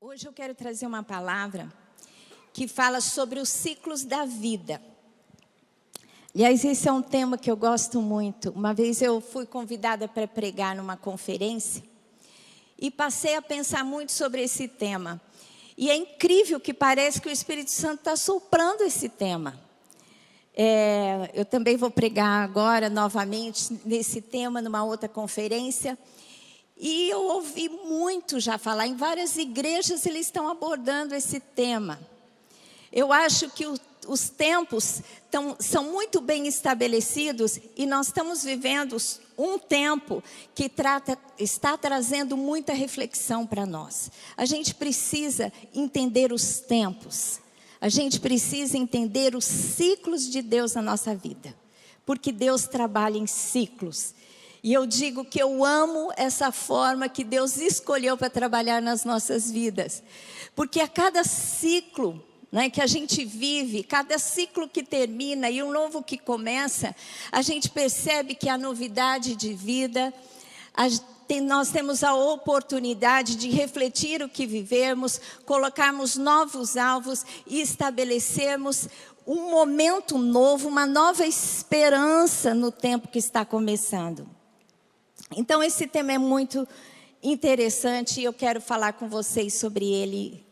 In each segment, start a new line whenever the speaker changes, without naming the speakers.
Hoje eu quero trazer uma palavra que fala sobre os ciclos da vida. Aliás, esse é um tema que eu gosto muito. Uma vez eu fui convidada para pregar numa conferência e passei a pensar muito sobre esse tema. E é incrível que parece que o Espírito Santo está soprando esse tema. Eu também vou pregar agora novamente nesse tema numa outra conferência. E eu ouvi muito já falar, em várias igrejas eles estão abordando esse tema. Eu acho que os tempos são muito bem estabelecidos e nós estamos vivendo um tempo que está trazendo muita reflexão para nós. A gente precisa entender os tempos, a gente precisa entender os ciclos de Deus na nossa vida, porque Deus trabalha em ciclos. E eu digo que eu amo essa forma que Deus escolheu para trabalhar nas nossas vidas. Porque a cada ciclo, né, que a gente vive, cada ciclo que termina e um novo que começa, a gente percebe que a novidade de vida, nós temos a oportunidade de refletir o que vivemos, colocarmos novos alvos e estabelecermos um momento novo, uma nova esperança no tempo que está começando. Então, esse tema é muito interessante e eu quero falar com vocês sobre ele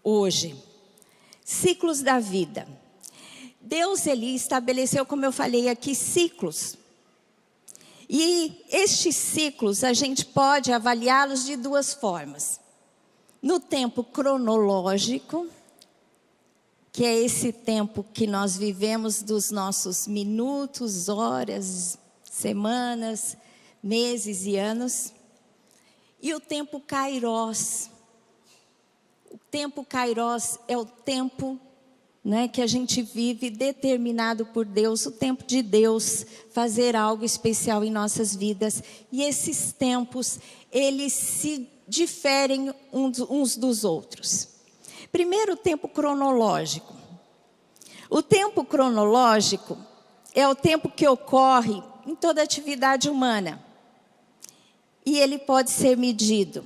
hoje. Ciclos da vida. Deus, Ele estabeleceu, como eu falei aqui, ciclos. E estes ciclos, a gente pode avaliá-los de duas formas. No tempo cronológico, que é esse tempo que nós vivemos dos nossos minutos, horas, semanas, meses e anos, e o tempo Kairos. O tempo Kairos é o tempo, né, que a gente vive determinado por Deus, o tempo de Deus fazer algo especial em nossas vidas. E esses tempos, eles se diferem uns dos outros. Primeiro, o tempo cronológico. O tempo cronológico é o tempo que ocorre em toda atividade humana. E ele pode ser medido.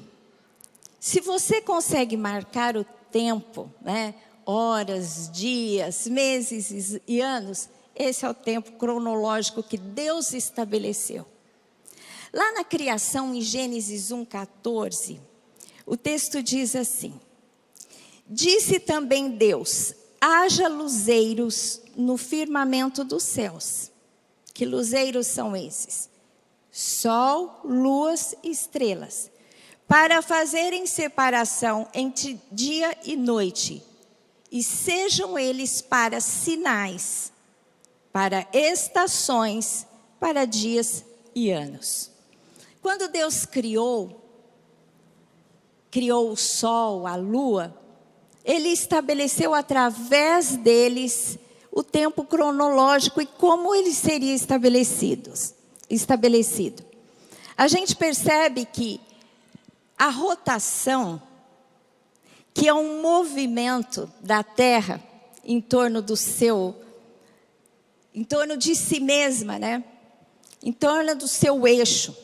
Se você consegue marcar o tempo, né, horas, dias, meses e anos, esse é o tempo cronológico que Deus estabeleceu. Lá na criação, em Gênesis 1:14, o texto diz assim: disse também Deus, haja luzeiros no firmamento dos céus. Que luzeiros são esses? Sol, luas e estrelas, para fazerem separação entre dia e noite, e sejam eles para sinais, para estações, para dias e anos. Quando Deus criou o sol, a lua, Ele estabeleceu através deles o tempo cronológico e como ele seria estabelecido. A gente percebe que a rotação, que é um movimento da Terra em torno de si mesma, né? Em torno do seu eixo.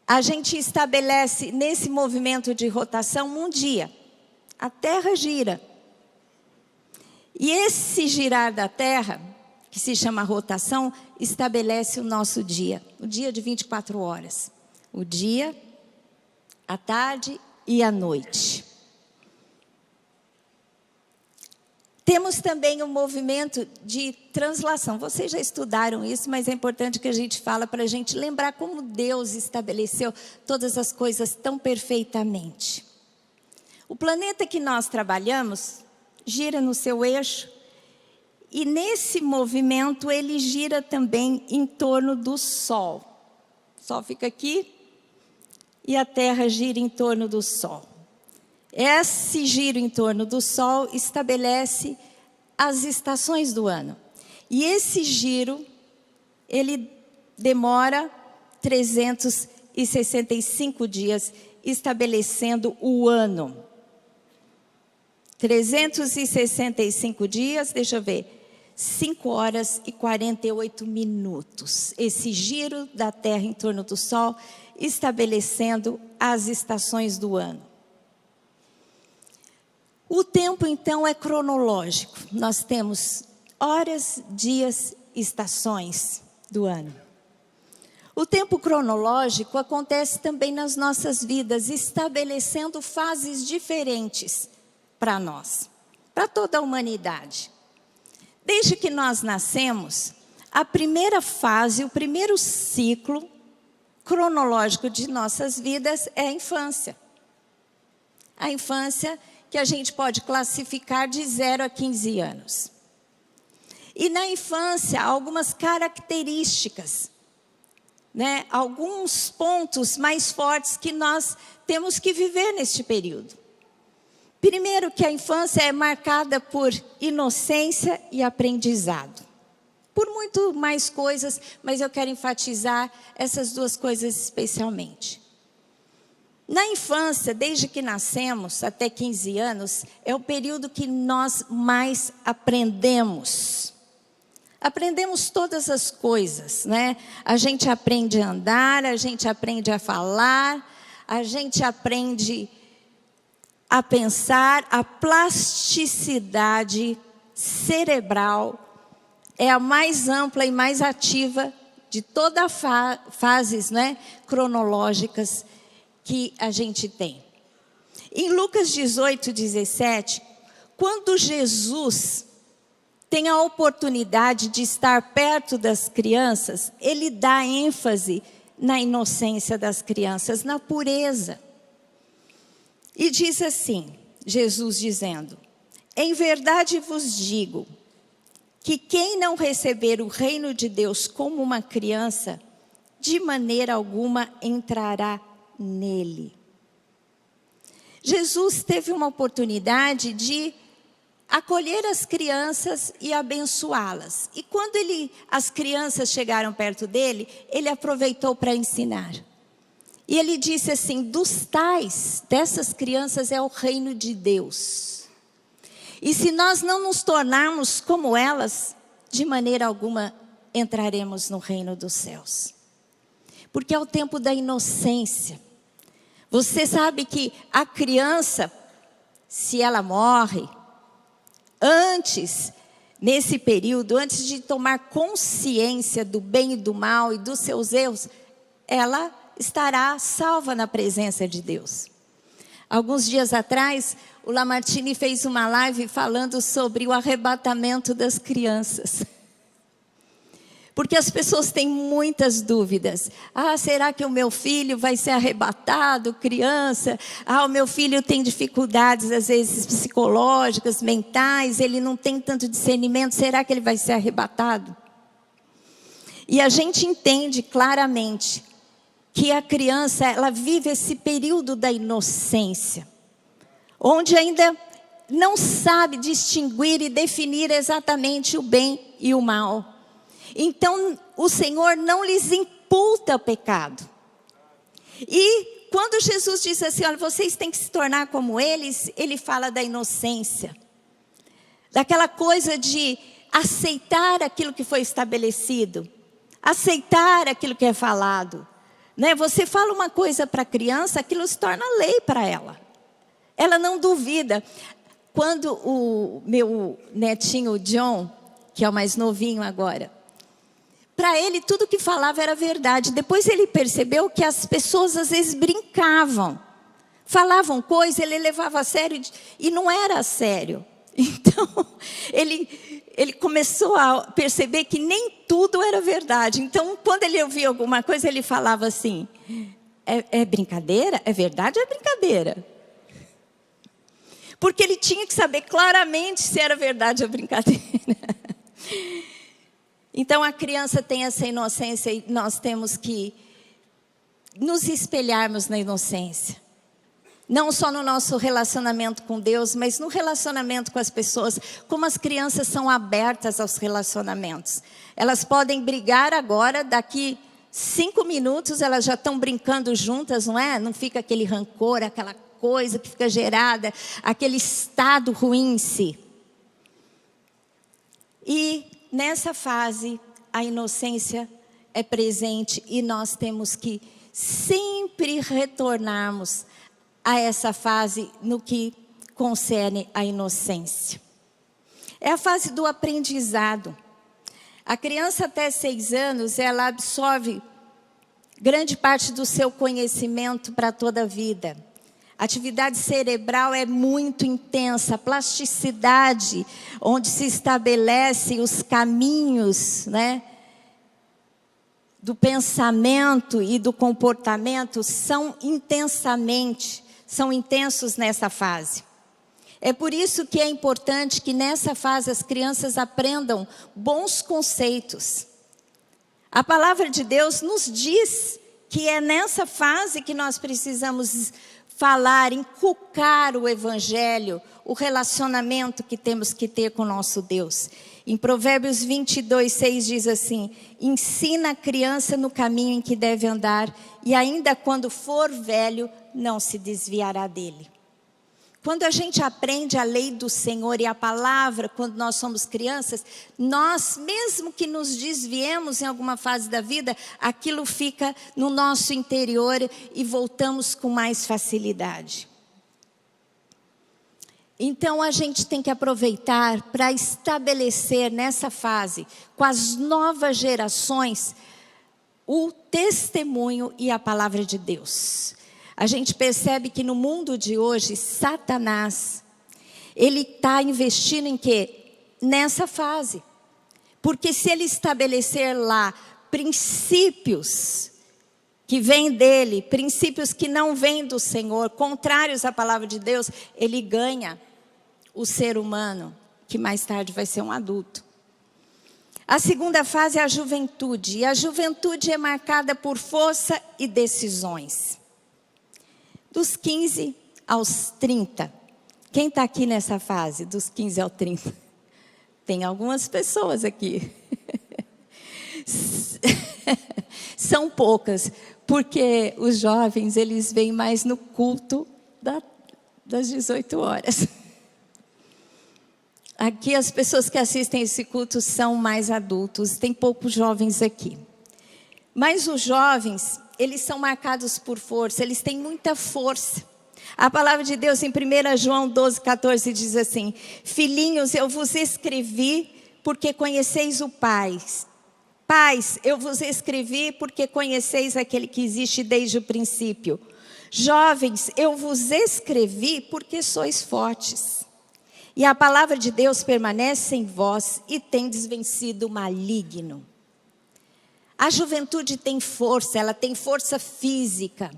A gente estabelece nesse movimento de rotação um dia. A Terra gira. E esse girar da Terra, que se chama rotação, estabelece o nosso dia. O dia de 24 horas. O dia, a tarde e a noite. Temos também um movimento de translação. Vocês já estudaram isso, mas é importante que a gente fale para a gente lembrar como Deus estabeleceu todas as coisas tão perfeitamente. O planeta que nós trabalhamos gira no seu eixo e nesse movimento ele gira também em torno do Sol. O Sol fica aqui e a Terra gira em torno do Sol. Esse giro em torno do Sol estabelece as estações do ano. E esse giro, ele demora 365 dias, estabelecendo o ano. 365 dias, deixa eu ver, 5 horas e 48 minutos. Esse giro da Terra em torno do Sol, estabelecendo as estações do ano. O tempo, então, é cronológico. Nós temos horas, dias, estações do ano. O tempo cronológico acontece também nas nossas vidas, estabelecendo fases diferentes para nós, para toda a humanidade. Desde que nós nascemos, a primeira fase, o primeiro ciclo cronológico de nossas vidas é a infância. A infância que a gente pode classificar de 0 a 15 anos. E na infância, há algumas características, né? Alguns pontos mais fortes que nós temos que viver neste período. Primeiro, que a infância é marcada por inocência e aprendizado. Por muito mais coisas, mas eu quero enfatizar essas duas coisas especialmente. Na infância, desde que nascemos até 15 anos, é o período que nós mais aprendemos. Aprendemos todas as coisas, né? A gente aprende a andar, a gente aprende a falar, a gente aprende a pensar. A plasticidade cerebral é a mais ampla e mais ativa de todas as fases, né, cronológicas que a gente tem. Em Lucas 18, 17, quando Jesus tem a oportunidade de estar perto das crianças, ele dá ênfase na inocência das crianças, na pureza. E diz assim, Jesus dizendo: em verdade vos digo, que quem não receber o reino de Deus como uma criança, de maneira alguma entrará nele. Jesus teve uma oportunidade de acolher as crianças e abençoá-las. E quando as crianças chegaram perto dele, ele aproveitou para ensinar. E ele disse assim: dos tais, dessas crianças é o reino de Deus. E se nós não nos tornarmos como elas, de maneira alguma entraremos no reino dos céus. Porque é o tempo da inocência. Você sabe que a criança, se ela morre, nesse período, antes de tomar consciência do bem e do mal e dos seus erros, ela estará salva na presença de Deus. Alguns dias atrás, o Lamartine fez uma live falando sobre o arrebatamento das crianças. Porque as pessoas têm muitas dúvidas. Será que o meu filho vai ser arrebatado, criança? O meu filho tem dificuldades, às vezes, psicológicas, mentais, ele não tem tanto discernimento, será que ele vai ser arrebatado? E a gente entende claramente que a criança, ela vive esse período da inocência, onde ainda não sabe distinguir e definir exatamente o bem e o mal. Então, o Senhor não lhes imputa o pecado. E quando Jesus diz assim, olha, vocês têm que se tornar como eles, ele fala da inocência. Daquela coisa de aceitar aquilo que foi estabelecido. Aceitar aquilo que é falado. Né? Você fala uma coisa para a criança, aquilo se torna lei para ela. Ela não duvida. Quando o meu netinho John, que é o mais novinho agora, para ele, tudo que falava era verdade. Depois ele percebeu que as pessoas às vezes brincavam. Falavam coisas, ele levava a sério e não era a sério. Então, ele começou a perceber que nem tudo era verdade. Então, quando ele ouvia alguma coisa, ele falava assim: é brincadeira? É verdade ou é brincadeira? Porque ele tinha que saber claramente se era verdade ou brincadeira. Então a criança tem essa inocência e nós temos que nos espelharmos na inocência. Não só no nosso relacionamento com Deus, mas no relacionamento com as pessoas. Como as crianças são abertas aos relacionamentos. Elas podem brigar agora, daqui 5 minutos elas já estão brincando juntas, não é? Não fica aquele rancor, aquela coisa que fica gerada, aquele estado ruim em si. E nessa fase, a inocência é presente e nós temos que sempre retornarmos a essa fase no que concerne à inocência. É a fase do aprendizado. A criança até 6 anos, ela absorve grande parte do seu conhecimento para toda a vida. A atividade cerebral é muito intensa, a plasticidade, onde se estabelecem os caminhos, né, do pensamento e do comportamento, são intensos nessa fase. É por isso que é importante que nessa fase as crianças aprendam bons conceitos. A palavra de Deus nos diz que é nessa fase que nós precisamos falar, inculcar o evangelho, o relacionamento que temos que ter com o nosso Deus. Em Provérbios 22:6 diz assim: ensina a criança no caminho em que deve andar, e ainda quando for velho, não se desviará dele. Quando a gente aprende a lei do Senhor e a palavra, quando nós somos crianças, nós, mesmo que nos desviemos em alguma fase da vida, aquilo fica no nosso interior e voltamos com mais facilidade. Então a gente tem que aproveitar para estabelecer nessa fase, com as novas gerações, o testemunho e a palavra de Deus. A gente percebe que no mundo de hoje, Satanás, ele está investindo em quê? Nessa fase. Porque se ele estabelecer lá princípios que vêm dele, princípios que não vêm do Senhor, contrários à palavra de Deus, ele ganha o ser humano, que mais tarde vai ser um adulto. A segunda fase é a juventude. E a juventude é marcada por força e decisões. Dos 15 aos 30. Quem está aqui nessa fase, dos 15 aos 30? Tem algumas pessoas aqui. São poucas, porque os jovens, eles vêm mais no culto das 18 horas. Aqui as pessoas que assistem esse culto são mais adultos, tem poucos jovens aqui. Mas os jovens, eles são marcados por força, eles têm muita força. A palavra de Deus em 1 João 12:14 diz assim: filhinhos, eu vos escrevi porque conheceis o Pai. Pais, eu vos escrevi porque conheceis aquele que existe desde o princípio. Jovens, eu vos escrevi porque sois fortes. E a palavra de Deus permanece em vós e tendes vencido o maligno. A juventude tem força, ela tem força física.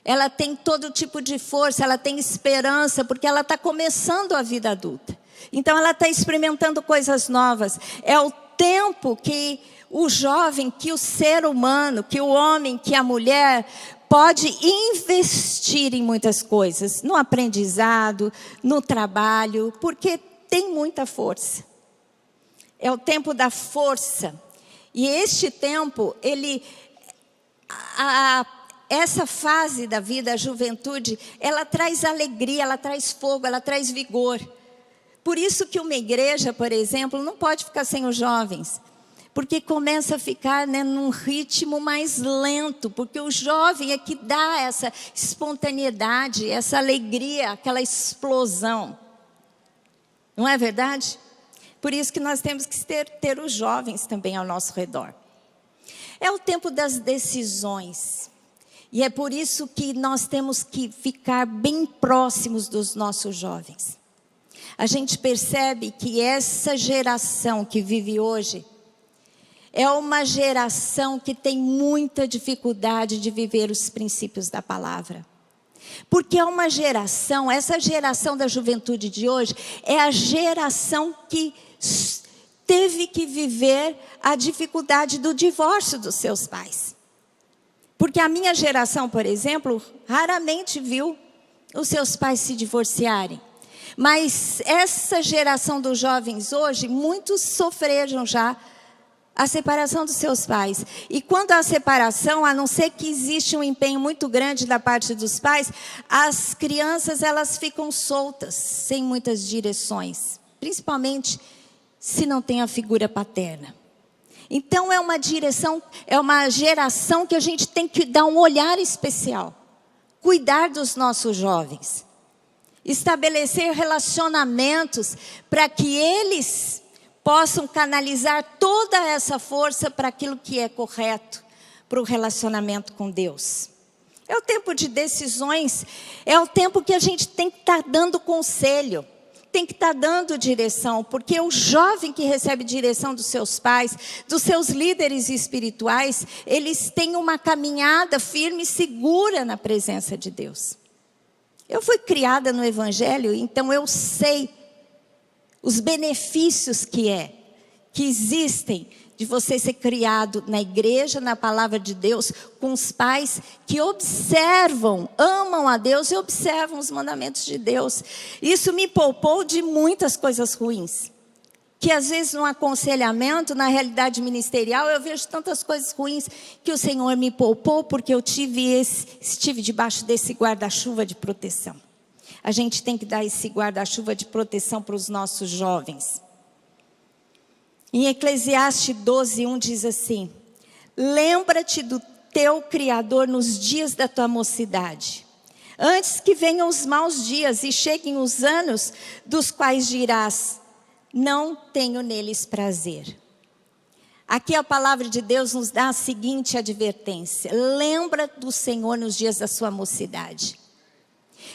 Ela tem todo tipo de força, ela tem esperança, porque ela está começando a vida adulta. Então ela está experimentando coisas novas. É o tempo que o jovem, que o ser humano, que o homem, que a mulher pode investir em muitas coisas. No aprendizado, no trabalho, porque tem muita força. É o tempo da força. E este tempo, essa fase da vida, a juventude, ela traz alegria, ela traz fogo, ela traz vigor. Por isso que uma igreja, por exemplo, não pode ficar sem os jovens. Porque começa a ficar, né, num ritmo mais lento. Porque o jovem é que dá essa espontaneidade, essa alegria, aquela explosão. Não é verdade? Por isso que nós temos que ter os jovens também ao nosso redor. É o tempo das decisões. E é por isso que nós temos que ficar bem próximos dos nossos jovens. A gente percebe que essa geração que vive hoje é uma geração que tem muita dificuldade de viver os princípios da palavra. Porque é uma geração, essa geração da juventude de hoje, é a geração que teve que viver a dificuldade do divórcio dos seus pais. Porque a minha geração, por exemplo, raramente viu os seus pais se divorciarem. Mas essa geração dos jovens hoje, muitos sofreram já a separação dos seus pais. E quando há separação, a não ser que existe um empenho muito grande da parte dos pais, as crianças elas ficam soltas, sem muitas direções. Principalmente se não tem a figura paterna. Então é uma geração que a gente tem que dar um olhar especial. Cuidar dos nossos jovens. estabelecer relacionamentos para que eles possam canalizar toda essa força para aquilo que é correto, para o relacionamento com Deus. É o tempo de decisões, é o tempo que a gente tem que estar dando conselho, tem que estar dando direção, porque o jovem que recebe direção dos seus pais, dos seus líderes espirituais, eles têm uma caminhada firme e segura na presença de Deus. Eu fui criada no Evangelho, então eu sei os benefícios que existem de você ser criado na igreja, na palavra de Deus, com os pais que observam, amam a Deus e observam os mandamentos de Deus. Isso me poupou de muitas coisas ruins. Que às vezes no aconselhamento, na realidade ministerial, eu vejo tantas coisas ruins que o Senhor me poupou, porque eu estive debaixo desse guarda-chuva de proteção. A gente tem que dar esse guarda-chuva de proteção para os nossos jovens. Em Eclesiastes 12:1 diz assim: lembra-te do teu Criador nos dias da tua mocidade, antes que venham os maus dias e cheguem os anos dos quais dirás, não tenho neles prazer. Aqui a palavra de Deus nos dá a seguinte advertência: lembra do Senhor nos dias da sua mocidade.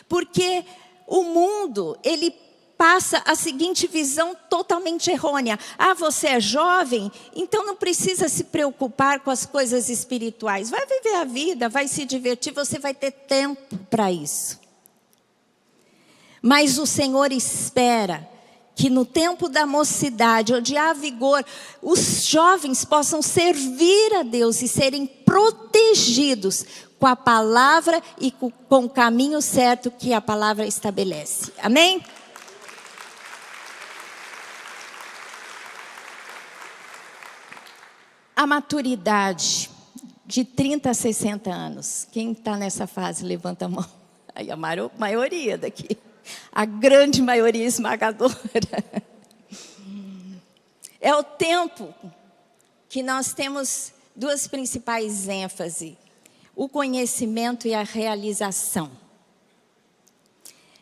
Porque o mundo, ele passa a seguinte visão totalmente errônea: ah, você é jovem, então não precisa se preocupar com as coisas espirituais. Vai viver a vida, vai se divertir, você vai ter tempo para isso. Mas o Senhor espera que no tempo da mocidade, onde há vigor, os jovens possam servir a Deus e serem protegidos com a palavra e com o caminho certo que a palavra estabelece. Amém? A maturidade de 30 a 60 anos. Quem está nessa fase, levanta a mão. Aí a maioria daqui. A grande maioria esmagadora. É o tempo que nós temos duas principais ênfases: o conhecimento e a realização.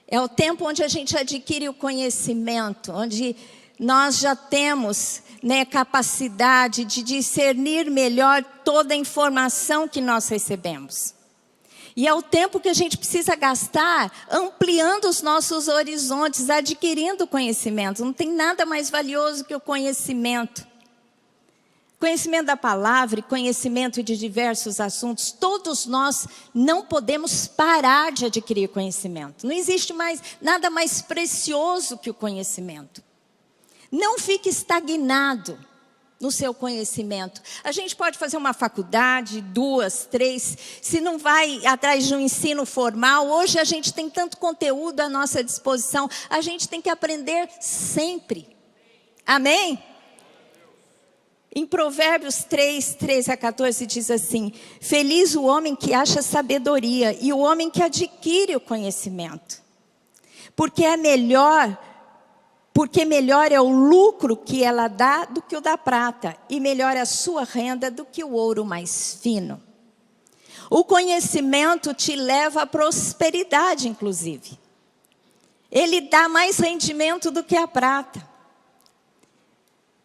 É o tempo onde a gente adquire o conhecimento, onde nós já temos, capacidade de discernir melhor toda a informação que nós recebemos. E é o tempo que a gente precisa gastar ampliando os nossos horizontes, adquirindo conhecimento. Não tem nada mais valioso que o conhecimento. Conhecimento da palavra e conhecimento de diversos assuntos. Todos nós não podemos parar de adquirir conhecimento. Não existe mais nada mais precioso que o conhecimento. Não fique estagnado no seu conhecimento. A gente pode fazer uma faculdade, 2, 3, se não vai atrás de um ensino formal. Hoje a gente tem tanto conteúdo à nossa disposição, a gente tem que aprender sempre. Amém? Em Provérbios 3, 13 a 14 diz assim: feliz o homem que acha sabedoria e o homem que adquire o conhecimento. Porque melhor é o lucro que ela dá do que o da prata, e melhor é a sua renda do que o ouro mais fino. O conhecimento te leva à prosperidade, inclusive. Ele dá mais rendimento do que a prata.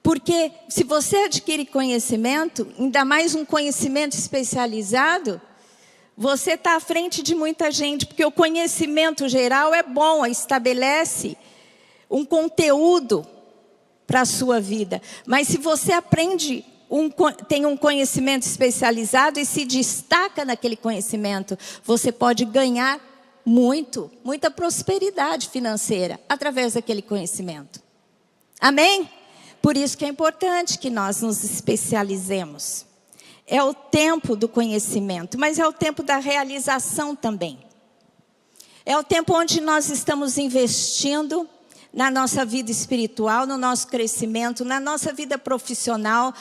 Porque se você adquire conhecimento, ainda mais um conhecimento especializado, você está à frente de muita gente, porque o conhecimento geral é bom, estabelece um conteúdo para a sua vida. Mas se você aprende, tem um conhecimento especializado e se destaca naquele conhecimento, você pode ganhar muita prosperidade financeira através daquele conhecimento. Amém? Por isso que é importante que nós nos especializemos. É o tempo do conhecimento, mas é o tempo da realização também. É o tempo onde nós estamos investindo na nossa vida espiritual, no nosso crescimento, na nossa vida profissional,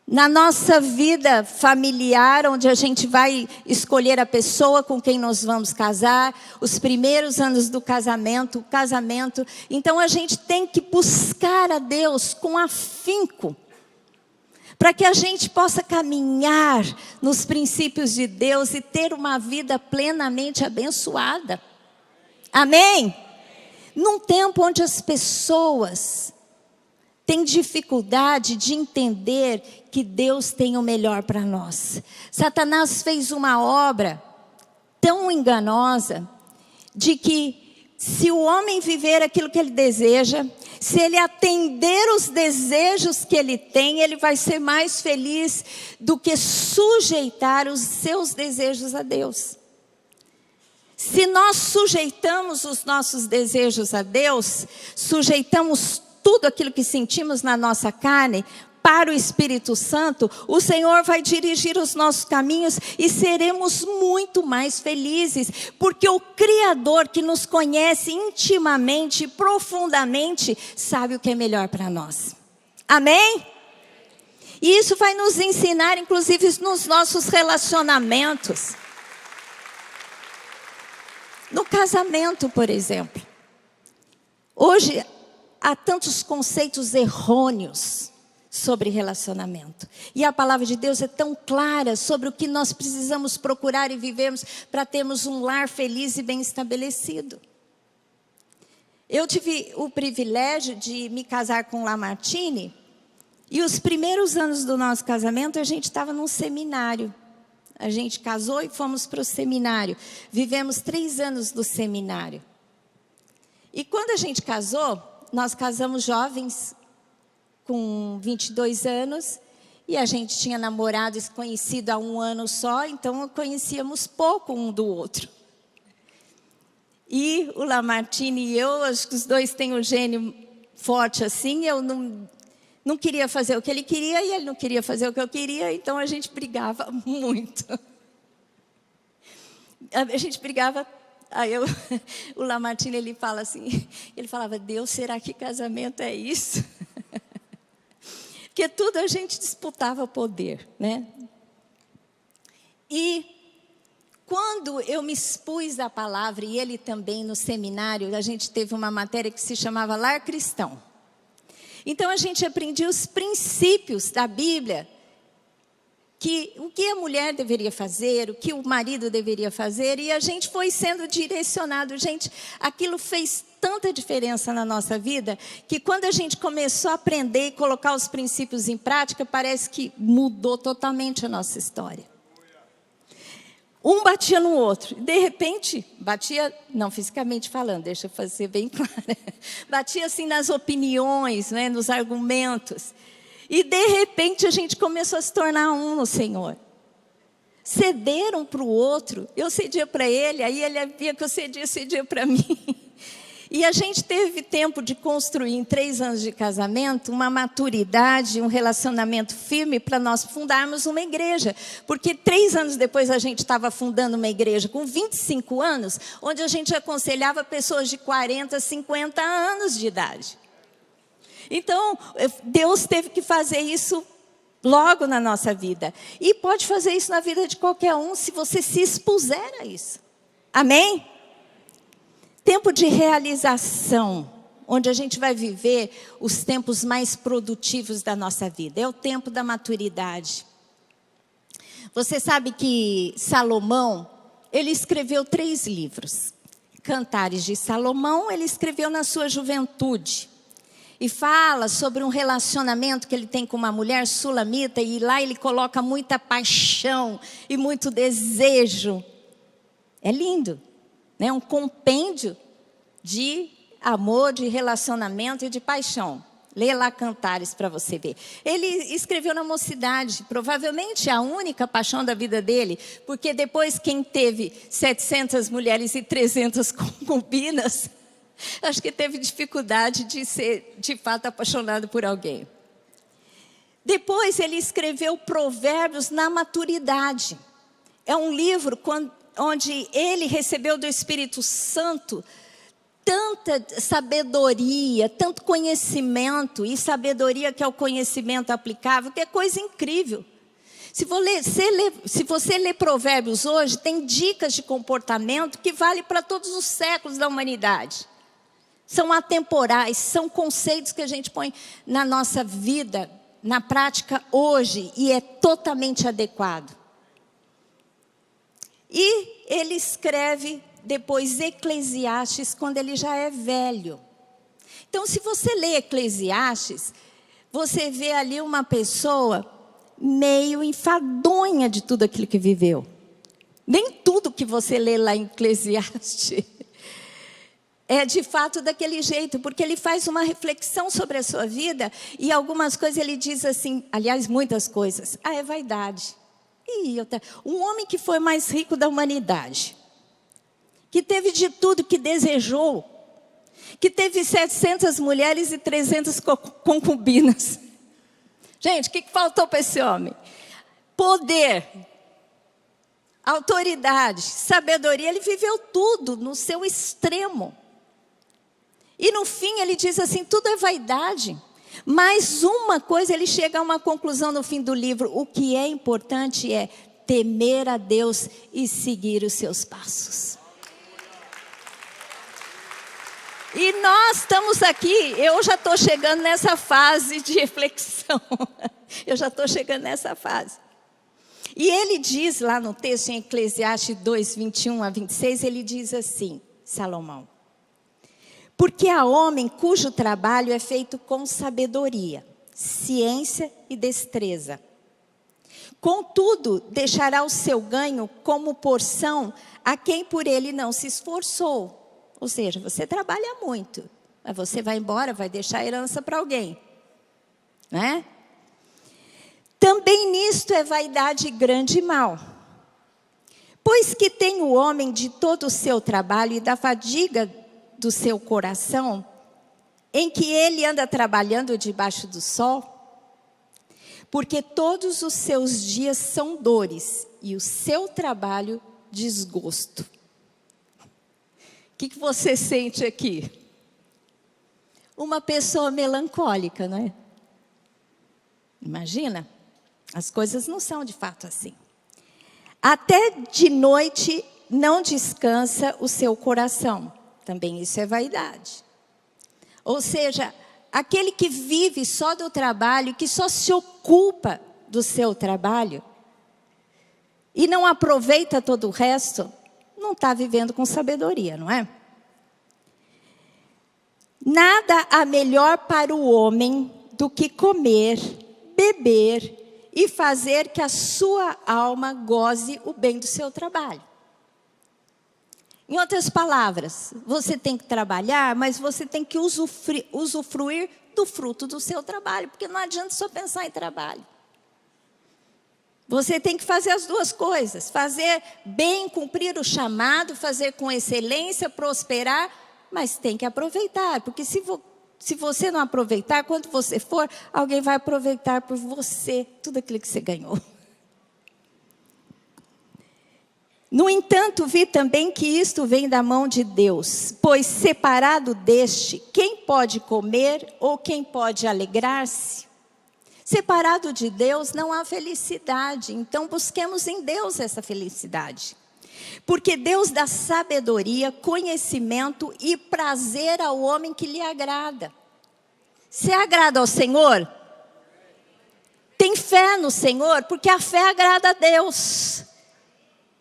na nossa vida familiar, onde a gente vai escolher a pessoa com quem nós vamos casar, os primeiros anos do casamento, o casamento. Então a gente tem que buscar a Deus com afinco, para que a gente possa caminhar nos princípios de Deus e ter uma vida plenamente abençoada. Amém? Num tempo onde as pessoas têm dificuldade de entender que Deus tem o melhor para nós. Satanás fez uma obra tão enganosa de que se o homem viver aquilo que ele deseja, se ele atender os desejos que ele tem, ele vai ser mais feliz do que sujeitar os seus desejos a Deus. Se nós sujeitamos os nossos desejos a Deus, sujeitamos tudo aquilo que sentimos na nossa carne para o Espírito Santo, o Senhor vai dirigir os nossos caminhos e seremos muito mais felizes, porque o Criador que nos conhece intimamente, profundamente, sabe o que é melhor para nós. Amém? E isso vai nos ensinar, inclusive, nos nossos relacionamentos. No casamento, por exemplo. Hoje, há tantos conceitos errôneos sobre relacionamento. E a palavra de Deus é tão clara sobre o que nós precisamos procurar e vivermos para termos um lar feliz e bem estabelecido. Eu tive o privilégio de me casar com Lamartine, e os primeiros anos do nosso casamento a gente estava num seminário. A gente casou e fomos para o seminário. Vivemos 3 anos do seminário. E quando a gente casou, nós casamos jovens, com 22 anos, e a gente tinha namorado e se conhecido há 1 ano só, então conhecíamos pouco um do outro. E o Lamartine e eu, acho que os dois têm um gênio forte assim, eu não queria fazer o que ele queria e ele não queria fazer o que eu queria, então a gente brigava muito. A gente brigava. Aí o Lamartine, ele fala assim, ele falava: Deus, será que casamento é isso? Porque tudo a gente disputava poder, né? E quando eu me expus à palavra, e ele também no seminário, a gente teve uma matéria que se chamava Lar Cristão. Então a gente aprendia os princípios da Bíblia, o que a mulher deveria fazer, o que o marido deveria fazer, e a gente foi sendo direcionado. Gente, aquilo fez tanta diferença na nossa vida, que quando a gente começou a aprender e colocar os princípios em prática, parece que mudou totalmente a nossa história. Um batia no outro, de repente, batia, não fisicamente falando, deixa eu ser bem clara, batia assim nas opiniões, né, nos argumentos. E de repente a gente começou a se tornar um no Senhor. Ceder um para o outro. Eu cedia para ele, aí ele via que eu cedia para mim. E a gente teve tempo de construir em 3 anos de casamento uma maturidade, um relacionamento firme para nós fundarmos uma igreja. Porque 3 anos depois a gente estava fundando uma igreja com 25 anos, onde a gente aconselhava pessoas de 40, 50 anos de idade. Então, Deus teve que fazer isso logo na nossa vida. E pode fazer isso na vida de qualquer um, se você se expuser a isso. Amém? Tempo de realização, onde a gente vai viver os tempos mais produtivos da nossa vida. É o tempo da maturidade. Você sabe que Salomão, ele escreveu 3 livros. Cantares de Salomão, ele escreveu na sua juventude. E fala sobre um relacionamento que ele tem com uma mulher sulamita, e lá ele coloca muita paixão e muito desejo. É lindo, né? Um compêndio de amor, de relacionamento e de paixão. Lê lá Cantares para você ver. Ele escreveu na mocidade, provavelmente a única paixão da vida dele, porque depois quem teve 700 mulheres e 300 concubinas, acho que teve dificuldade de ser, de fato, apaixonado por alguém. Depois ele escreveu Provérbios na maturidade. É um livro onde ele recebeu do Espírito Santo tanta sabedoria, tanto conhecimento, e sabedoria que é o conhecimento aplicável, que é coisa incrível. Se você ler Provérbios hoje, tem dicas de comportamento que vale para todos os séculos da humanidade. São atemporais, são conceitos que a gente põe na nossa vida, na prática hoje, e é totalmente adequado. E ele escreve depois Eclesiastes, quando ele já é velho. Então, se você lê Eclesiastes, você vê ali uma pessoa meio enfadonha de tudo aquilo que viveu. Nem tudo que você lê lá em Eclesiastes é de fato daquele jeito, porque ele faz uma reflexão sobre a sua vida e algumas coisas ele diz assim, aliás, muitas coisas. É vaidade. Um homem que foi mais rico da humanidade, que teve de tudo que desejou, que teve 700 mulheres e 300 concubinas. Gente, o que faltou para esse homem? Poder, autoridade, sabedoria. Ele viveu tudo no seu extremo. E no fim ele diz assim, tudo é vaidade. Mas uma coisa, ele chega a uma conclusão no fim do livro. O que é importante é temer a Deus e seguir os seus passos. E nós estamos aqui, eu já estou chegando nessa fase de reflexão. Eu já estou chegando nessa fase. E ele diz lá no texto em Eclesiastes 2, 21 a 26, ele diz assim, Salomão. Porque há homem cujo trabalho é feito com sabedoria, ciência e destreza. Contudo, deixará o seu ganho como porção a quem por ele não se esforçou. Ou seja, você trabalha muito, mas você vai embora, vai deixar a herança para alguém. Né? Também nisto é vaidade grande e mal. Pois que tem o homem de todo o seu trabalho e da fadiga do seu coração, em que ele anda trabalhando debaixo do sol, porque todos os seus dias são dores e o seu trabalho desgosto. O que você sente aqui? Uma pessoa melancólica, não é? Imagina, as coisas não são de fato assim. Até de noite não descansa o seu coração. Também isso é vaidade. Ou seja, aquele que vive só do trabalho, que só se ocupa do seu trabalho e não aproveita todo o resto, não está vivendo com sabedoria, não é? Nada há melhor para o homem do que comer, beber e fazer que a sua alma goze o bem do seu trabalho. Em outras palavras, você tem que trabalhar, mas você tem que usufruir do fruto do seu trabalho, porque não adianta só pensar em trabalho. Você tem que fazer as duas coisas, fazer bem, cumprir o chamado, fazer com excelência, prosperar, mas tem que aproveitar, porque se você não aproveitar, quando você for, alguém vai aproveitar por você tudo aquilo que você ganhou. No entanto, vi também que isto vem da mão de Deus, pois separado deste, quem pode comer ou quem pode alegrar-se? Separado de Deus não há felicidade, então busquemos em Deus essa felicidade. Porque Deus dá sabedoria, conhecimento e prazer ao homem que lhe agrada. Você agrada ao Senhor? Tem fé no Senhor? Porque a fé agrada a Deus.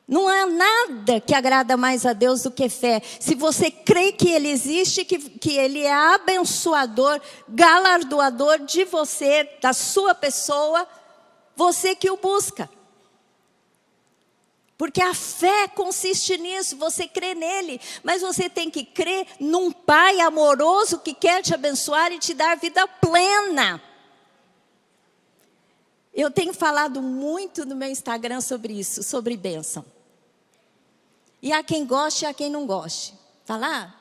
Não há nada que agrada mais a Deus do que fé. Se você crê que Ele existe, que Ele é abençoador, galardoador de você, da sua pessoa, você que o busca. Porque a fé consiste nisso, você crê nele, mas você tem que crer num Pai amoroso que quer te abençoar e te dar vida plena. Eu tenho falado muito no meu Instagram sobre isso, sobre bênção. E há quem goste e há quem não goste. Falar?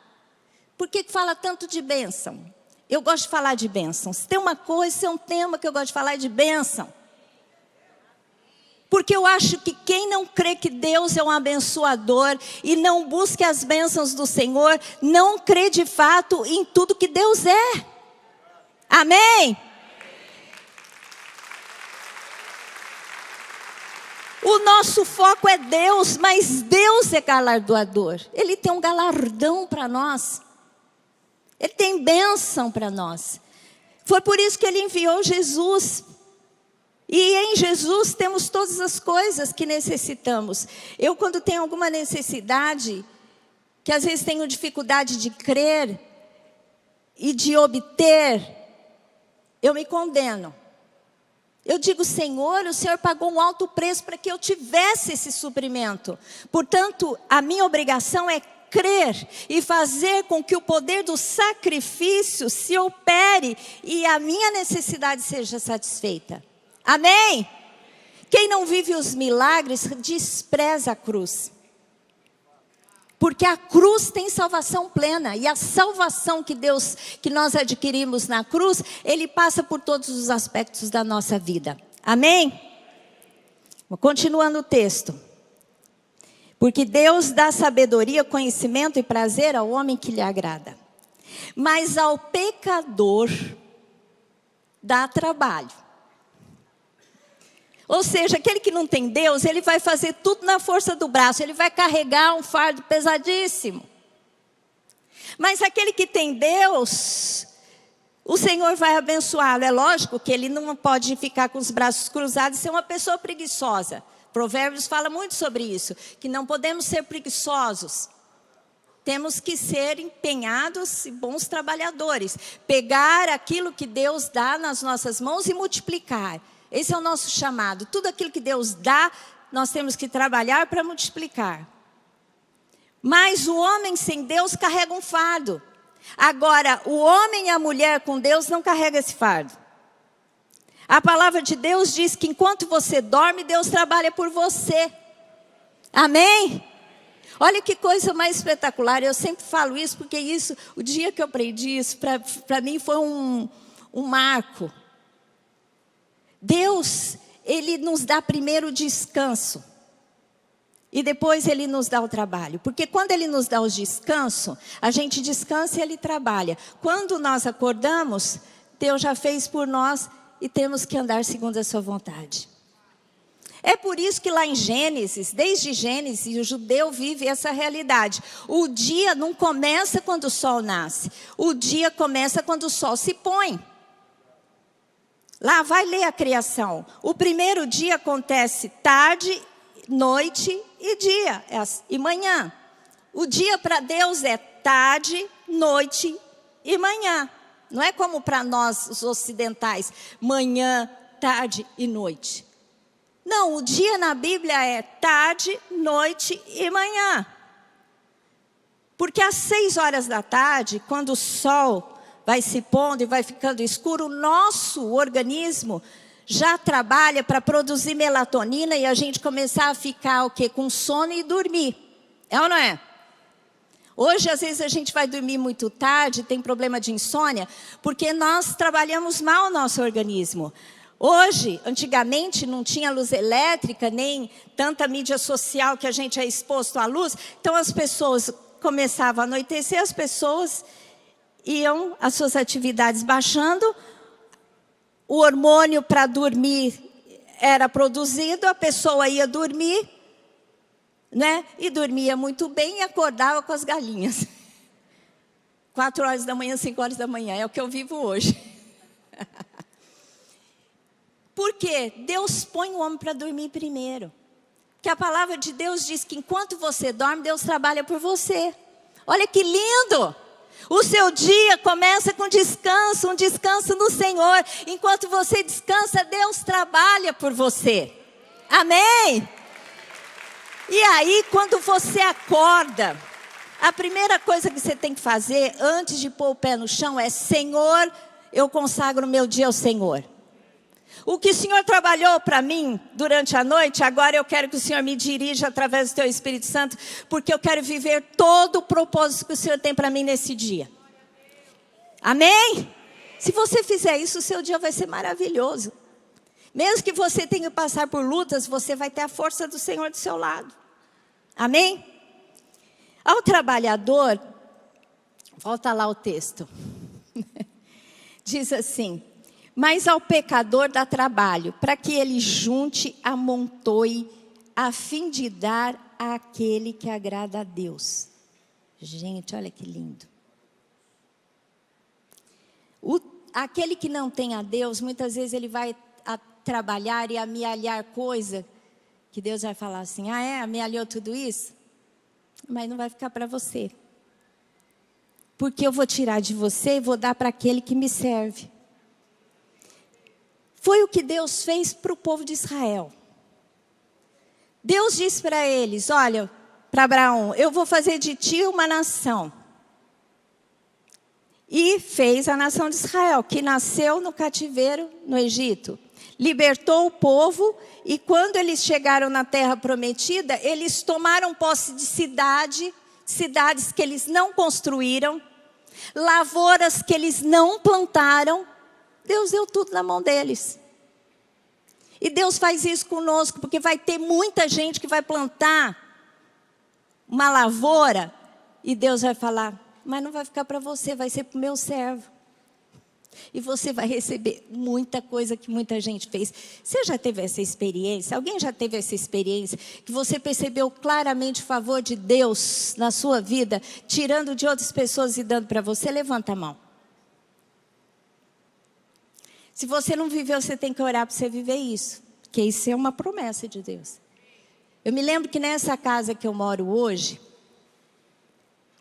Por que fala tanto de bênção? Eu gosto de falar de bênção. Se tem uma coisa, se é um tema que eu gosto de falar é de bênção. Porque eu acho que quem não crê que Deus é um abençoador e não busca as bênçãos do Senhor, não crê de fato em tudo que Deus é. Amém? O nosso foco é Deus, mas Deus é galardoador. Ele tem um galardão para nós. Ele tem bênção para nós. Foi por isso que Ele enviou Jesus. E em Jesus temos todas as coisas que necessitamos. Eu, quando tenho alguma necessidade, que às vezes tenho dificuldade de crer e de obter, eu me condeno. Eu digo, Senhor, o Senhor pagou um alto preço para que eu tivesse esse suprimento. Portanto, a minha obrigação é crer e fazer com que o poder do sacrifício se opere e a minha necessidade seja satisfeita. Amém? Quem não vive os milagres despreza a cruz. Porque a cruz tem salvação plena. E a salvação que nós adquirimos na cruz, ele passa por todos os aspectos da nossa vida. Amém? Continuando o texto. Porque Deus dá sabedoria, conhecimento e prazer ao homem que lhe agrada. Mas ao pecador dá trabalho. Ou seja, aquele que não tem Deus, ele vai fazer tudo na força do braço. Ele vai carregar um fardo pesadíssimo. Mas aquele que tem Deus, o Senhor vai abençoá-lo. É lógico que ele não pode ficar com os braços cruzados e ser uma pessoa preguiçosa. Provérbios fala muito sobre isso. Que não podemos ser preguiçosos. Temos que ser empenhados e bons trabalhadores. Pegar aquilo que Deus dá nas nossas mãos e multiplicar. Esse é o nosso chamado. Tudo aquilo que Deus dá, nós temos que trabalhar para multiplicar. Mas o homem sem Deus carrega um fardo. Agora, o homem e a mulher com Deus não carregam esse fardo. A palavra de Deus diz que enquanto você dorme, Deus trabalha por você. Amém? Olha que coisa mais espetacular. Eu sempre falo isso porque isso, o dia que eu aprendi isso, para mim foi um marco. Deus, ele nos dá primeiro o descanso. E depois ele nos dá o trabalho. Porque quando ele nos dá o descanso, a gente descansa e ele trabalha. Quando nós acordamos, Deus já fez por nós e temos que andar segundo a sua vontade. É por isso que lá em Gênesis, desde Gênesis, o judeu vive essa realidade. O dia não começa quando o sol nasce. O dia começa quando o sol se põe. Lá vai ler a criação. O primeiro dia acontece tarde, noite e dia, e manhã. O dia para Deus é tarde, noite e manhã. Não é como para nós, os ocidentais, manhã, tarde e noite. Não, o dia na Bíblia é tarde, noite e manhã. Porque às 6 horas da tarde, quando o sol vai se pondo e vai ficando escuro, o nosso organismo já trabalha para produzir melatonina e a gente começar a ficar o quê? Com sono e dormir. É ou não é? Hoje, às vezes, a gente vai dormir muito tarde, tem problema de insônia, porque nós trabalhamos mal o nosso organismo. Hoje, antigamente, não tinha luz elétrica, nem tanta mídia social que a gente é exposto à luz. Então, as pessoas começavam a anoitecer, as pessoas iam as suas atividades baixando, o hormônio para dormir era produzido, a pessoa ia dormir, né? E dormia muito bem e acordava com as galinhas. 4 horas da manhã, 5 horas da manhã, é o que eu vivo hoje. Por quê? Deus põe o homem para dormir primeiro. Porque a palavra de Deus diz que enquanto você dorme, Deus trabalha por você. Olha que lindo! O seu dia começa com descanso, um descanso no Senhor. Enquanto você descansa, Deus trabalha por você. Amém? E aí, quando você acorda, a primeira coisa que você tem que fazer, antes de pôr o pé no chão, é: Senhor, eu consagro o meu dia ao Senhor. O que o Senhor trabalhou para mim durante a noite, agora eu quero que o Senhor me dirija através do Teu Espírito Santo, porque eu quero viver todo o propósito que o Senhor tem para mim nesse dia. Amém? Se você fizer isso, o seu dia vai ser maravilhoso. Mesmo que você tenha que passar por lutas, você vai ter a força do Senhor do seu lado. Amém? Ao trabalhador, volta lá o texto. Diz assim: mas ao pecador dá trabalho, para que ele junte, amontoe, a fim de dar àquele que agrada a Deus. Gente, olha que lindo. Aquele que não tem a Deus, muitas vezes ele vai trabalhar e amealhar coisa, que Deus vai falar assim: ah é? Amealhou tudo isso? mas não vai ficar para você. Porque eu vou tirar de você e vou dar para aquele que me serve. Foi o que Deus fez para o povo de Israel. Deus disse para eles, olha, para Abraão, eu vou fazer de ti uma nação. E fez a nação de Israel, que nasceu no cativeiro no Egito. Libertou o povo e quando eles chegaram na terra prometida, eles tomaram posse de cidades que eles não construíram, lavouras que eles não plantaram. Deus deu tudo na mão deles. E Deus faz isso conosco, porque vai ter muita gente que vai plantar uma lavoura e Deus vai falar, mas não vai ficar para você, vai ser para o meu servo. E você vai receber muita coisa que muita gente fez. Você já teve essa experiência? Alguém já teve essa experiência? Que você percebeu claramente o favor de Deus na sua vida, tirando de outras pessoas e dando para você? Levanta a mão. Se você não viveu, você tem que orar para você viver isso. Porque isso é uma promessa de Deus. Eu me lembro que nessa casa que eu moro hoje,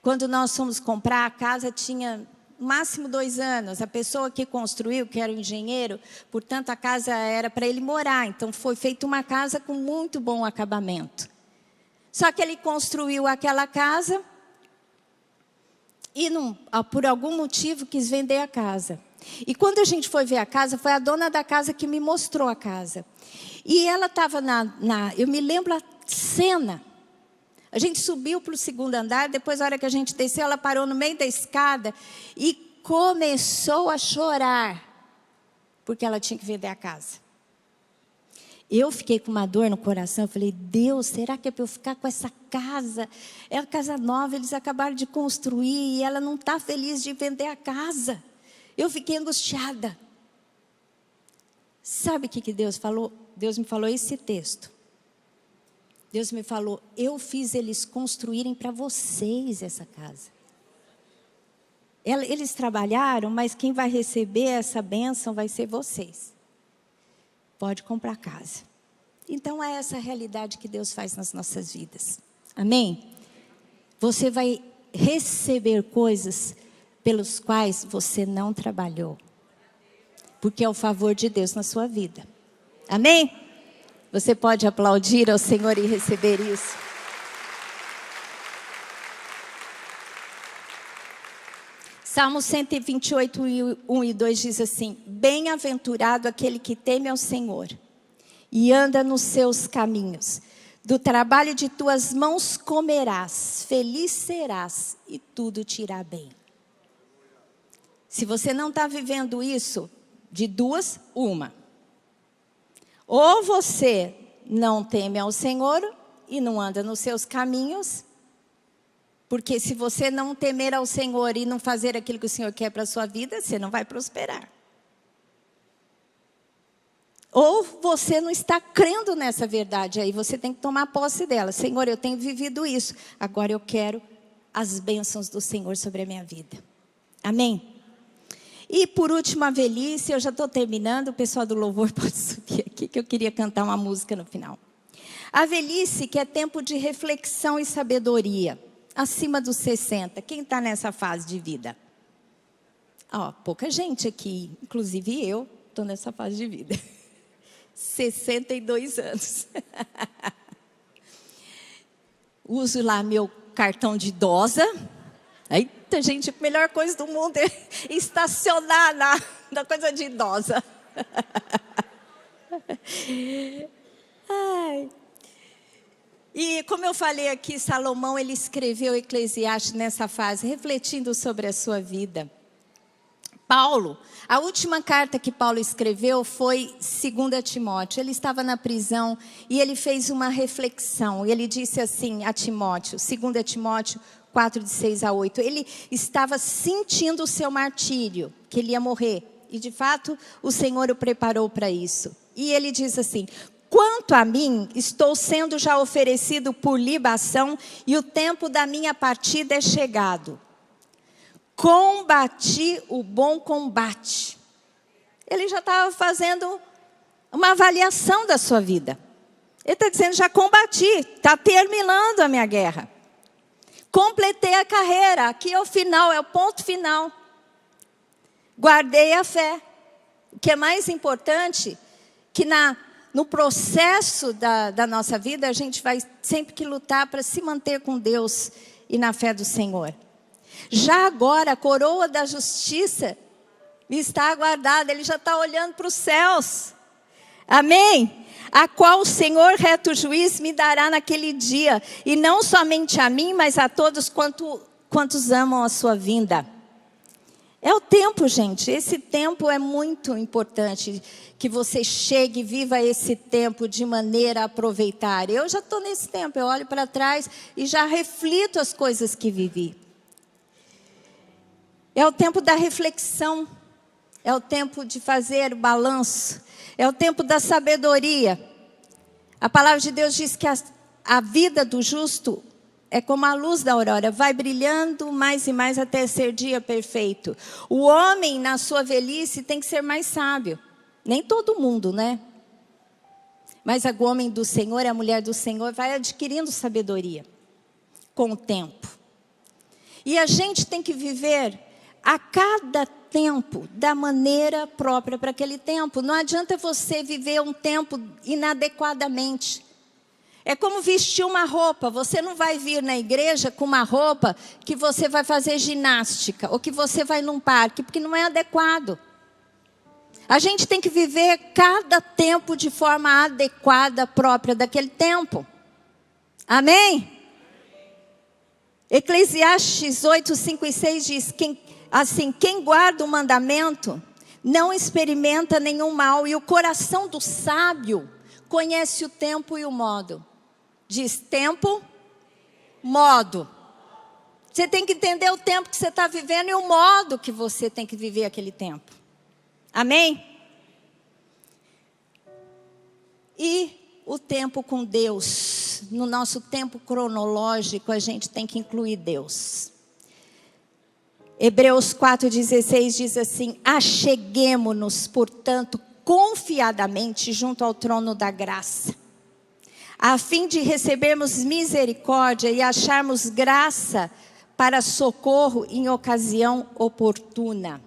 quando nós fomos comprar, a casa tinha no máximo 2 anos. A pessoa que construiu, que era o engenheiro, portanto a casa era para ele morar. Então foi feita uma casa com muito bom acabamento. Só que ele construiu aquela casa e por algum motivo quis vender a casa. E quando a gente foi ver a casa, foi a dona da casa que me mostrou a casa. E ela estava eu me lembro a cena. A gente subiu para o 2º andar, depois, na hora que a gente desceu, ela parou no meio da escada e começou a chorar, porque ela tinha que vender a casa. Eu fiquei com uma dor no coração, eu falei, Deus, será que é para eu ficar com essa casa? É a casa nova, eles acabaram de construir e ela não está feliz de vender a casa. Eu fiquei angustiada. Sabe o que Deus falou? Deus me falou esse texto. Deus me falou, eu fiz eles construírem para vocês essa casa. Eles trabalharam, mas quem vai receber essa bênção vai ser vocês. Pode comprar casa. Então é essa a realidade que Deus faz nas nossas vidas. Amém? Você vai receber coisas pelos quais você não trabalhou. Porque é o favor de Deus na sua vida. Amém? Você pode aplaudir ao Senhor e receber isso. Salmo 128, 1 e 2 diz assim, bem-aventurado aquele que teme ao Senhor e anda nos seus caminhos. Do trabalho de tuas mãos comerás, feliz serás e tudo te irá bem. Se você não está vivendo isso, de duas, uma. Ou você não teme ao Senhor e não anda nos seus caminhos. Porque se você não temer ao Senhor e não fazer aquilo que o Senhor quer para a sua vida, você não vai prosperar. Ou você não está crendo nessa verdade aí, você tem que tomar posse dela. Senhor, eu tenho vivido isso, agora eu quero as bênçãos do Senhor sobre a minha vida. Amém? E por último, a velhice, eu já estou terminando, o pessoal do louvor pode subir aqui, que eu queria cantar uma música no final. A velhice, que é tempo de reflexão e sabedoria, acima dos 60. Quem está nessa fase de vida? Pouca gente aqui, inclusive eu, estou nessa fase de vida. 62 anos. Uso lá meu cartão de idosa. Eita, gente, a melhor coisa do mundo é estacionar na coisa de idosa. Ai. E como eu falei aqui, Salomão, ele escreveu Eclesiastes nessa fase, refletindo sobre a sua vida. Paulo, a última carta que Paulo escreveu foi 2 Timóteo. Ele estava na prisão e ele fez uma reflexão. Ele disse assim a Timóteo, 2 Timóteo 4, de 6 a 8. Ele estava sentindo o seu martírio, que ele ia morrer. E de fato, o Senhor o preparou para isso. E ele diz assim, quanto a mim, estou sendo já oferecido por libação e o tempo da minha partida é chegado. Combati o bom combate. Ele já estava fazendo uma avaliação da sua vida. Ele está dizendo, já combati, está terminando a minha guerra. Completei a carreira, aqui é o final, é o ponto final. Guardei a fé. O que é mais importante, que no processo da nossa vida, a gente vai sempre que lutar para se manter com Deus e na fé do Senhor. Já agora, a coroa da justiça está aguardada, Ele já está olhando para os céus. Amém? A qual o Senhor reto juiz me dará naquele dia, e não somente a mim, mas a todos quantos amam a sua vinda. É o tempo, gente. Esse tempo é muito importante. Que você chegue e viva esse tempo de maneira a aproveitar. Eu já estou nesse tempo. Eu olho para trás e já reflito as coisas que vivi. É o tempo da reflexão. É o tempo de fazer balanço. É o tempo da sabedoria. A palavra de Deus diz que a vida do justo é como a luz da aurora, vai brilhando mais e mais até ser dia perfeito. O homem, na sua velhice, tem que ser mais sábio. Nem todo mundo, né? Mas o homem do Senhor, a mulher do Senhor, vai adquirindo sabedoria com o tempo. E a gente tem que viver a cada tempo da maneira própria para aquele tempo. Não adianta você viver um tempo inadequadamente. É como vestir uma roupa. Você não vai vir na igreja com uma roupa que você vai fazer ginástica ou que você vai num parque, porque não é adequado. A gente tem que viver cada tempo de forma adequada, própria daquele tempo. Amém? Eclesiastes 8, 5 e 6 diz, quem guarda o mandamento não experimenta nenhum mal, e o coração do sábio conhece o tempo e o modo. Diz tempo, modo. Você tem que entender o tempo que você está vivendo e o modo que você tem que viver aquele tempo. Amém? E o tempo com Deus. No nosso tempo cronológico, a gente tem que incluir Deus. Hebreus 4,16 diz assim: acheguemo-nos, portanto, confiadamente junto ao trono da graça, a fim de recebermos misericórdia e acharmos graça para socorro em ocasião oportuna.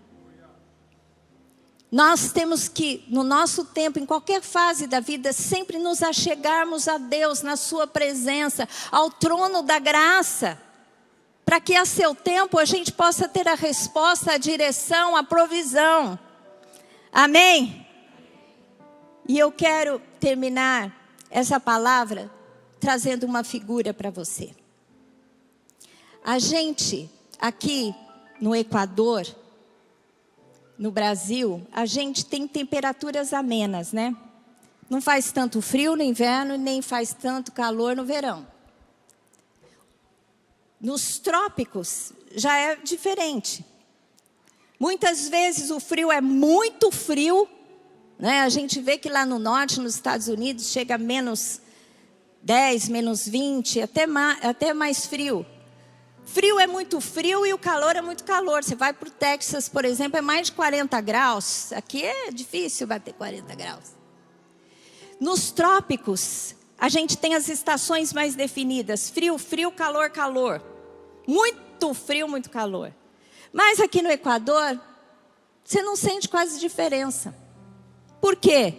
Nós temos que, no nosso tempo, em qualquer fase da vida, sempre nos achegarmos a Deus, na sua presença, ao trono da graça, para que a seu tempo a gente possa ter a resposta, a direção, a provisão. Amém? E eu quero terminar essa palavra trazendo uma figura para você. A gente aqui no Equador, no Brasil, a gente tem temperaturas amenas, né? Não faz tanto frio no inverno, nem faz tanto calor no verão. Nos trópicos já é diferente. Muitas vezes o frio é muito frio, né? A gente vê que lá no norte, nos Estados Unidos, chega a menos 10, menos 20, até mais frio. Frio é muito frio e o calor é muito calor. Você vai para o Texas, por exemplo, é mais de 40 graus. Aqui é difícil bater 40 graus. Nos trópicos, a gente tem as estações mais definidas. Frio, frio, calor, calor. Muito frio, muito calor. Mas aqui no Equador, você não sente quase diferença. Por quê?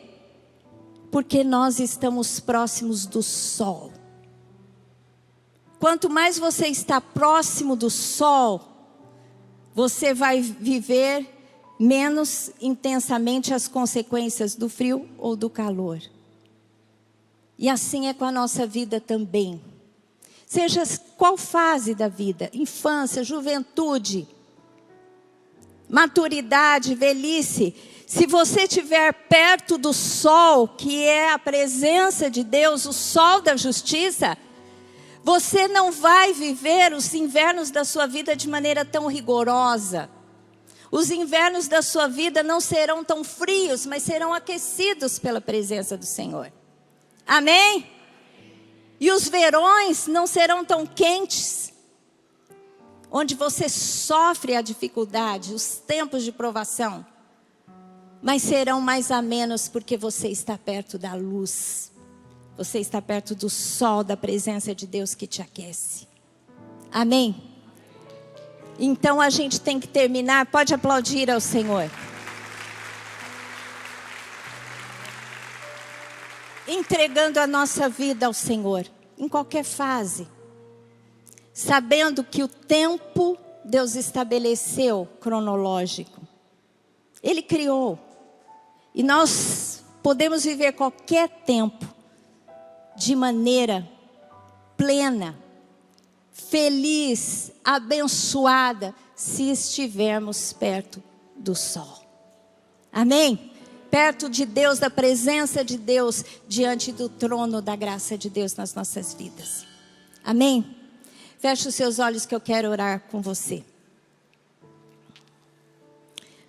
Porque nós estamos próximos do sol. Quanto mais você está próximo do sol, você vai viver menos intensamente as consequências do frio ou do calor. E assim é com a nossa vida também. Seja qual fase da vida, infância, juventude, maturidade, velhice, se você estiver perto do sol, que é a presença de Deus, o sol da justiça, você não vai viver os invernos da sua vida de maneira tão rigorosa. Os invernos da sua vida não serão tão frios, mas serão aquecidos pela presença do Senhor. Amém? E os verões não serão tão quentes, onde você sofre a dificuldade, os tempos de provação, mas serão mais amenos porque você está perto da luz. Você está perto do sol, da presença de Deus que te aquece. Amém? Então a gente tem que terminar. Pode aplaudir ao Senhor. Entregando a nossa vida ao Senhor, em qualquer fase. Sabendo que o tempo Deus estabeleceu cronológico. Ele criou. E nós podemos viver qualquer tempo de maneira plena, feliz, abençoada, se estivermos perto do sol. Amém? Perto de Deus, da presença de Deus, diante do trono da graça de Deus nas nossas vidas. Amém? Feche os seus olhos que eu quero orar com você.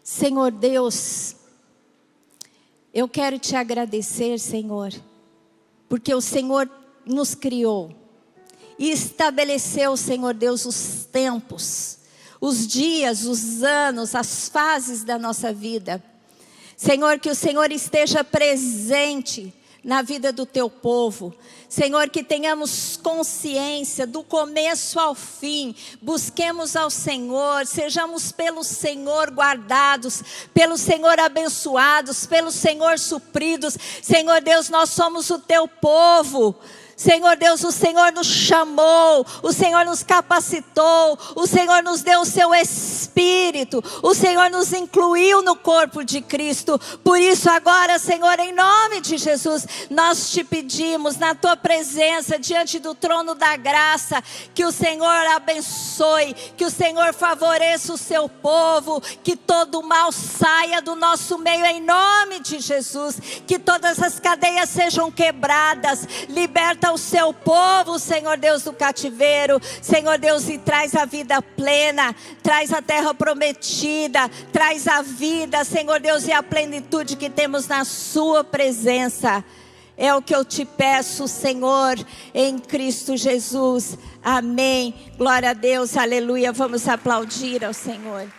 Senhor Deus, eu quero te agradecer, Senhor, porque o Senhor nos criou e estabeleceu, Senhor Deus, os tempos, os dias, os anos, as fases da nossa vida. Senhor, que o Senhor esteja presente na vida do teu povo. Senhor, que tenhamos consciência do começo ao fim. Busquemos ao Senhor, sejamos pelo Senhor guardados, pelo Senhor abençoados, pelo Senhor supridos. Senhor Deus, nós somos o teu povo. Senhor Deus, o Senhor nos chamou, o Senhor nos capacitou, o Senhor nos deu o seu Espírito, o Senhor nos incluiu no corpo de Cristo. Por isso agora, Senhor, em nome de Jesus, nós te pedimos na tua presença, diante do trono da graça, que o Senhor abençoe, que o Senhor favoreça o seu povo, que todo mal saia do nosso meio em nome de Jesus, que todas as cadeias sejam quebradas, liberta o seu povo, Senhor Deus, do cativeiro, Senhor Deus, e traz a vida plena, traz a terra prometida, traz a vida, Senhor Deus, e a plenitude que temos na sua presença. É o que eu te peço, Senhor, em Cristo Jesus. Amém. Glória a Deus, aleluia. Vamos aplaudir ao Senhor.